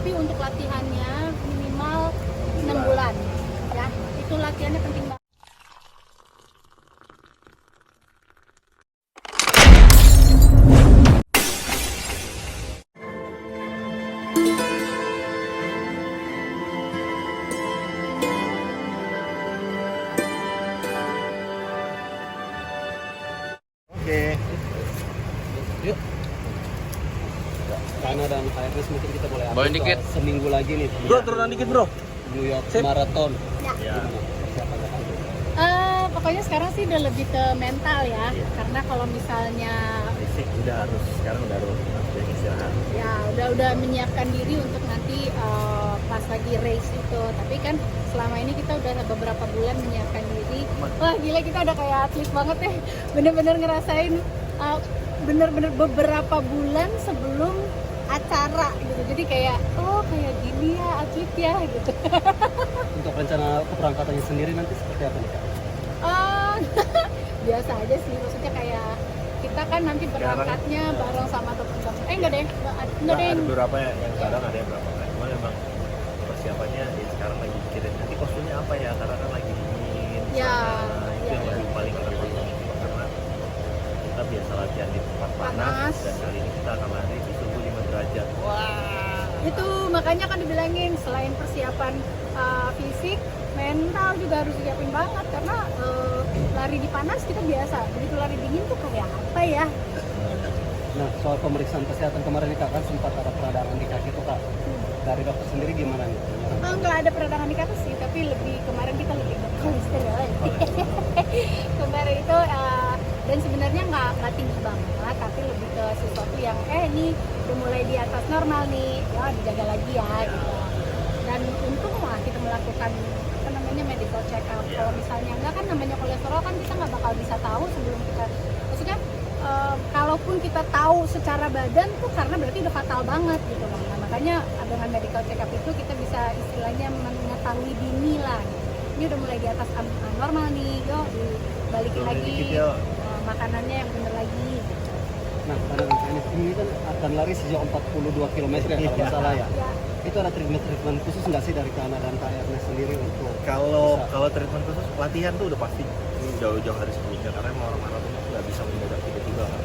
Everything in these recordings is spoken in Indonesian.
tapi untuk latihannya minimal 6 bulan ya, itu latihannya penting banget. Oke. Yuk. Karena dan KRS mungkin kita boleh Bawain dikit. seminggu lagi nih. Bro, turunan dikit, Bro. New York Sip. Marathon. Ya. Persiapannya kan? Pokoknya sekarang sih udah lebih ke mental ya, karena kalau misalnya Fisik sekarang udah harus istirahat. ya udah menyiapkan diri untuk nanti pas lagi race itu. Tapi kan selama ini kita udah beberapa bulan menyiapkan diri. Wah gila, kita udah kayak atlet banget ya, bener-bener ngerasain bener-bener beberapa bulan sebelum acara gitu. Jadi kayak kayak gini ya atlet ya gitu. Untuk rencana keberangkatannya sendiri nanti seperti apa nih Kak? Biasa aja sih, maksudnya kayak kita kan nanti berangkatnya bareng sama teman-teman. Enggak deh. Ada beberapa yang kadang ada yang berapa kan. Cuma memang persiapannya ya sekarang lagi mikirin nanti kostumnya apa ya, karena kan lagi dingin. Ya, Itu yang lebih paling penting karena kita biasa latihan di tempat panas dan kali ini kita akan lari di suhu 5 derajat. Wah, itu makanya kan dibilangin selain persiapan fisik, mental juga harus disiapin banget karena lari di panas kita biasa, begitu lari dingin tuh kayak apa ya? Nah, soal pemeriksaan kesehatan kemarin nih Kak, kan sempat ada peradangan di kaki tuh Kak. Dari dokter sendiri gimana nih? Nggak ada peradangan di kaki sih, tapi kemarin kita lebih ke kolesterol aja. Kemarin itu dan sebenarnya nggak tinggi banget, tapi lebih ke sesuatu yang ini udah mulai di atas normal nih, ya dijaga lagi ya gitu. Dan untung lah kita melakukan medical check up. Kalau misalnya enggak kan namanya kolesterol kan kita nggak bakal bisa tahu sebelum kita, maksudnya kalaupun kita tahu secara badan tuh karena berarti udah fatal banget gitu loh. Nah, makanya dengan medical check up itu kita bisa istilahnya mengetahui dini lah. Ini udah mulai di atas normal nih, yuk dibalikin lagi makanannya yang bener lagi. Nah, karena ini kan akan lari sejauh 42 km ya kalau nggak salah ya. Itu ada treatment khusus nggak sih dari Kana dan KRS sendiri untuk Kalau treatment khusus latihan tuh udah pasti jauh-jauh hari sebelumnya karena emang orang maraton itu nggak bisa mendadak tiba-tiba kan.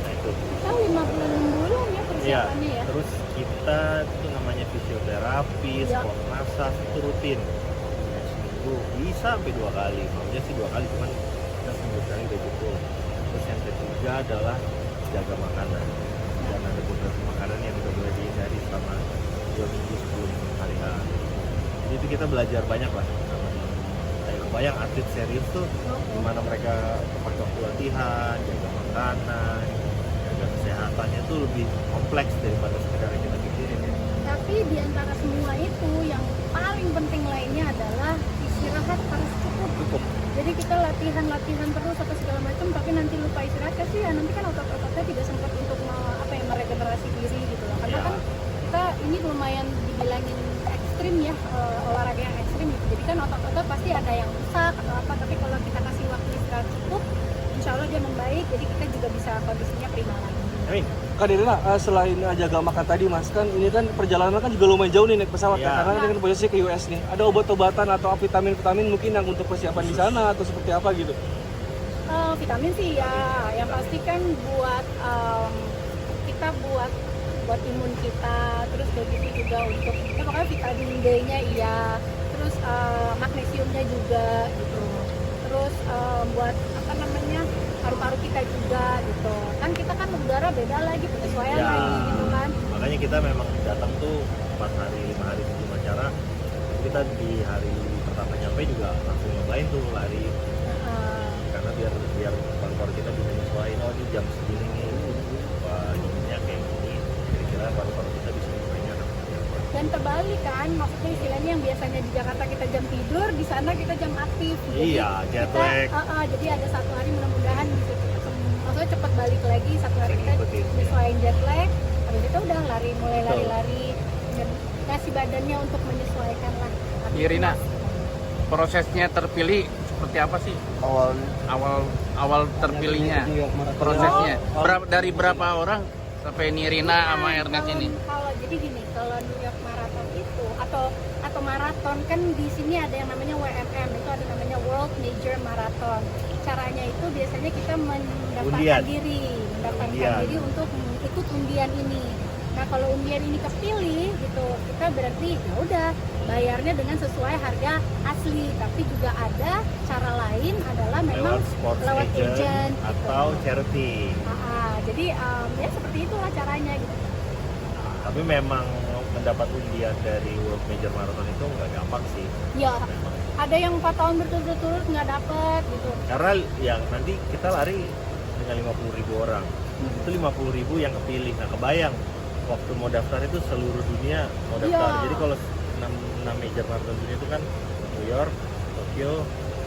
Nah itu. Kita 56 bulan ya persiapannya ya. Terus kita itu namanya fisioterapi, sport massage itu rutin. Ya, seminggu bisa sampai 2 kali. Maunya sih 2 kali, cuman kita seminggu sekali udah cukup. Terus yang ketiga adalah jaga makanan. Dan ada beberapa makanan yang udah boleh dihindari selama 2 minggu sebelum hari H. Jadi itu kita belajar banyak lah. Kayak kebayang atlet serius tuh gimana mereka tepat waktu latihan, jaga makanan, jaga kesehatannya tuh lebih kompleks daripada sekedar yang kita pikirin ya. Tapi di antara semua itu yang paling penting lainnya adalah istirahat harus cukup. Jadi kita latihan terus apa segala macam, tapi nanti lupa istirahat kasihan. Nanti kan otot-ototnya tidak sempat untuk meregenerasi diri gitu loh. Karena kan kita ini lumayan dibilangin ekstrim ya, olahraga yang ekstrim gitu. Jadi kan otot-otot pasti ada yang rusak atau apa, tapi kalau kita kasih waktu istirahat cukup, insya Allah dia membaik. Jadi kita juga bisa kondisinya prima lagi. Amin. Kak Dirina, selain jaga makan tadi Mas, kan ini kan perjalanan kan juga lumayan jauh nih naik pesawat ya, karena dengan posisi ke US nih. Ada obat-obatan atau vitamin-vitamin mungkin yang untuk persiapan di sana atau seperti apa gitu? Vitamin sih ya, yang pasti kan buat kita buat imun kita, terus begitu juga untuk pokoknya vitamin D-nya iya, terus magnesiumnya juga gitu, terus buat paru-paru kita juga gitu kan, kita kan udara beda lagi penyesuaian lagi gitu kan. Makanya kita memang datang tuh 4 hari 5 hari sebelum acara, kita di hari pertama nyampe juga langsung nyobain tuh lari karena biar paru-paru kita bisa nyesuaiin, oh ini jam segini nih wah dinginnya kayak gini, kira-kira paru-paru kita bisa nyesuainya dan terbalik kan, maksudnya istilahnya yang biasanya di Jakarta kita jam tidur, di sana kita jam aktif. Jadi jet lag. Jadi ada 1 hari mudah-mudahan bisa maksudnya cepat balik lagi, 1 hari kita nyesuaiin jet lag, habis itu udah mulai lari-lari dan kasih badannya untuk menyesuaikan lah. Irina, prosesnya terpilih seperti apa sih? Awal terpilihnya prosesnya dari berapa orang sampai Nirina sama Ernest ini? Kalau jadi gini, kalau New York Marathon itu atau maraton kan di sini ada yang namanya WMM, itu ada namanya World Major Marathon. Caranya itu biasanya kita mendaftarkan diri untuk ikut undian ini. Nah kalau undian ini kepilih gitu, kita berarti ya udah bayarnya dengan sesuai harga asli. Tapi juga ada cara lain adalah memang lewat agent atau gitu. charity. Jadi ya seperti itulah caranya gitu. Tapi memang mendapat undian dari World Major Marathon itu nggak gampang sih. Ya, Memang. ada yang 4 tahun berturut-turut nggak dapet gitu. Karena yang nanti kita lari dengan 50.000 orang, itu 50.000 yang kepilih. Nah kebayang waktu mau daftar itu seluruh dunia mau daftar. Iya. Jadi kalau 6 major marathon dunia itu kan New York, Tokyo,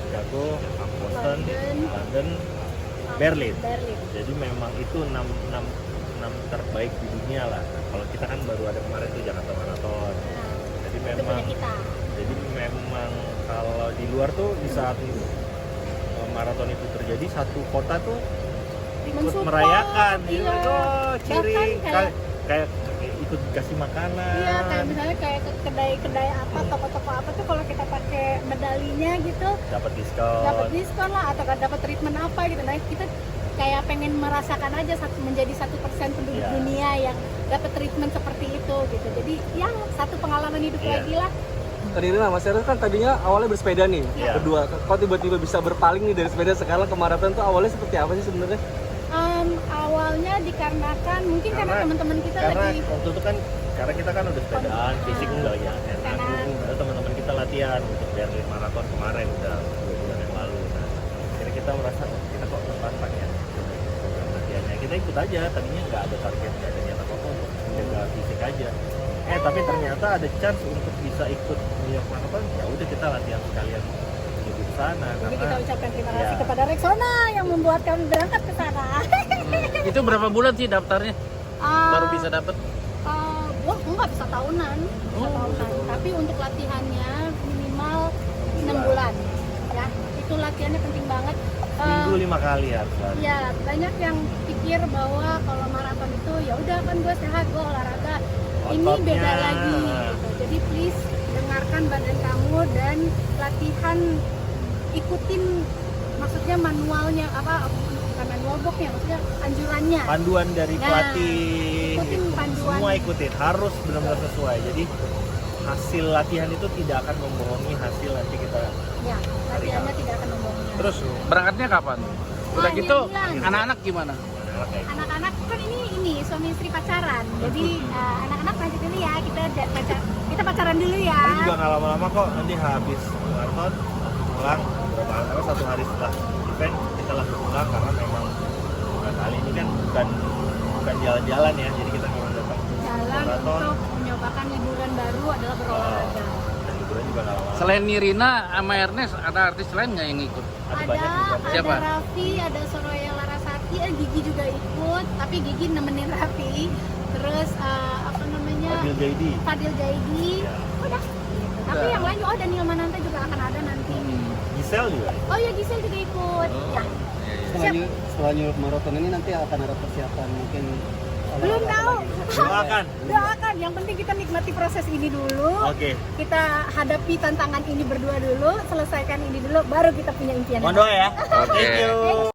Chicago, Boston, London, Berlin. Jadi memang itu 6 terbaik di dunia lah. Nah, kalau kita kan baru ada kemarin tuh Jakarta Marathon. Jadi Itu memang punya kita. jadi memang kalau di luar tuh di saat itu maraton itu terjadi, satu kota tuh ikut Mensupport, merayakan gitu. iya. Oh, ciri Bahkan kayak ikut kasih makanan. Iya, kayak misalnya kayak ke kedai-kedai apa, toko-toko apa tuh kalau kita pakai medalinya gitu Dapat dapat diskon. diskon lah atau dapat treatment apa gitu. Nah kita kayak pengen merasakan aja menjadi 1% penduduk Iya. dunia yang dapat treatment seperti itu gitu. Jadi ya satu pengalaman hidup Iya. lagi lah. Tadi Mas Ernest kan tadinya awalnya bersepeda nih, Iya. berdua. Kok tiba-tiba bisa berpaling nih dari sepeda sekarang ke maraton tuh awalnya seperti apa sih sebenarnya? Awalnya dikarenakan mungkin karena teman-teman kita karena lagi waktu itu kan karena kita kan udah sepedaan, fisik udah ya enak. Ada teman-teman kita latihan untuk Berlin Marathon kemarin udah 2 bulan yang lalu. Nah, akhirnya kita merasa kita kok tertantang ya program latihannya. Kita ikut aja, tadinya nggak ada target, nggak ada niat apa-apa untuk menjaga fisik aja. Tapi ternyata ada chance untuk bisa ikut New York Marathon, ya udah kita latihan sekalian menuju ke sana. Jadi kita ucapkan terima ya, kasih kepada Rexona yang membuat kami berangkat ke sana. Itu berapa bulan sih daftarnya? Baru bisa dapet? Wah, enggak bisa tahunan. Tapi untuk latihannya minimal 6 bulan. Ya, itu latihannya penting banget. minggu 5 kali harus lari. Ya, banyak yang pikir bahwa kalau maraton itu ya udah kan gue sehat, gue olahraga. Ini Ototnya. beda lagi gitu. Jadi please dengarkan badan kamu dan latihan, ikutin maksudnya manualnya apa, bukan manual booknya, maksudnya anjurannya. Panduan dari Nah, pelatih, ikutin panduan. semua ikutin, harus benar-benar sesuai. Jadi hasil latihan itu tidak akan membohongi hasil nanti kita. Ya, latihannya tidak akan membohongi. Terus berangkatnya kapan? Udah Ah, gitu dia bilang. anak-anak gimana? Anak-anak kan ini suami istri pacaran. Jadi anak-anak lanjut dulu ya, kita pacaran dulu ya. Ini juga nggak lama-lama kok, nanti habis maraton pulang beberapa hari, karena 1 hari setelah event kita langsung pulang karena memang kali ini kan bukan jalan-jalan ya, jadi kita memang datang Jalan maraton untuk mencobakan liburan baru adalah berolahraga. dan liburan juga nggak lama-lama. Selain Nirina sama Ernest, ada artis lain nggak yang ikut? Ada banyak juga. Ada Siapa? Raffi, ada Soraya Larasati, Gigi juga ikut, tapi Gigi nemenin Raffi. Terus apa namanya? Fadil Jaidi. Fadil Jaidi. Ya. Udah. Tapi yang lain juga, Daniel Mananta juga akan ada nanti. Gisel juga. Oh ya, Gisel juga ikut. Ya. Setelah New York Marathon ini nanti akan ada persiapan mungkin Belum tahu. Doakan. Doakan. Yang penting kita nikmati proses ini dulu. Oke. Kita hadapi tantangan ini berdua dulu, selesaikan ini dulu, baru kita punya impian. Mohon doa ya. Oke. Thank you.